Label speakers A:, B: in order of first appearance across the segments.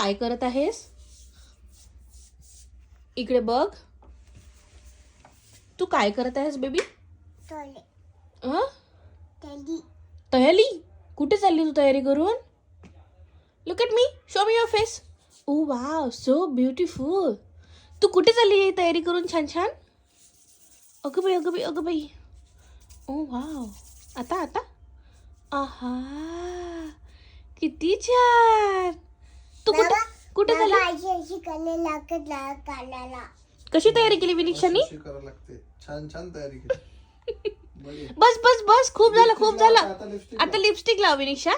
A: काय करत आहेस? इकडे बघ. तू काय करत आहेस बेबी? तयारी? कुठे चालली तू तयारी करून? Look at me, show me your face. Oh wow, so beautiful. तू कुठे चालली आहे तयारी करून छान छान? अगं बाई अगं बाई अगं बाई. ओ वाव. आता आता आहा, किती छान. तू कुठे कुठे चालली? कशी तयारी केली विनिक्षानी?
B: छान छान तयारी केली.
A: बस बस बस, खूप झालं खूप झालं. आता लिपस्टिक लाव विनिक्षा.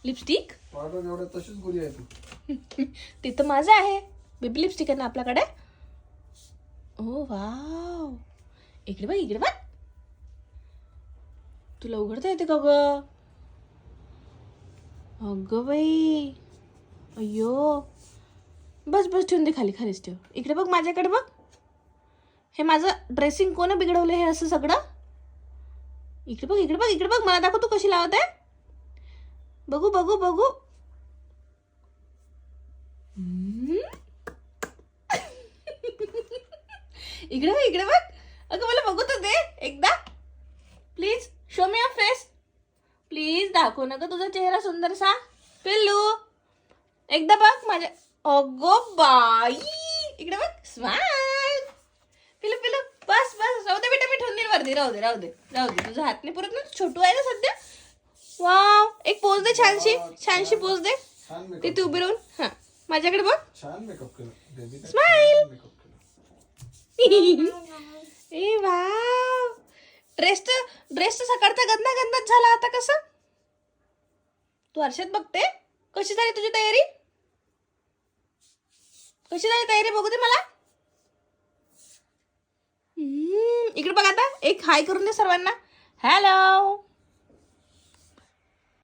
A: लिपस्टिक
B: पावडर एवढं तशीच गोळी आहे ती.
A: ते तर माझं आहे. बेबी लिपस्टिक आहे ना आपल्याकडे. ओ वाव. इकडे बघ इकडे बघ. तुला उघडता येते का ग? अगं बाई, अय्यो. बस बस, ठेवून दे खाली, खालीच ठेव. इकडे बघ माझ्याकडे बघ. हे माझं ड्रेसिंग कोण बिघडवलं हे असं सगळं? इकडे बघ इकडे बघ इकडे बघ. मला दाखव तू कशी लावत आहे. बघू बघू बघू. इकडे बघ इकडे बघ. अगं मला बघू तर दे एकदा. Please show me your face. Please दाखव ना ग तुझा चेहरा सुंदरसा. पिल्लू एकदा बघ माझ्या. अगं बाई, इकडे बघ. स्माइल. पिल्लू पिल्लू, बस बस. राहू दे बेटा, मी ठेवून देईन वरती. राहू दे राहू दे राहू दे. तुझा हात नाही पुरत ना, छोटू आहे ना सध्या. वाव, एक पोज दे छानशी. छानशी पोज दे तिथे उभी राहून. हा माझ्याकडे बघ.
B: छान मेकअप केला बेबी.
A: स्माइल. ए वाव. ड्रेस तर सकाळचा गंदा गंदाच झाला. आता कसं तू आरशात बघते? कशी झाली तुझी तयारी? कशी झाली तयारी बघू दे मला. इकडे बघ आता. एक हाय करून दे सर्वांना. हॅलो.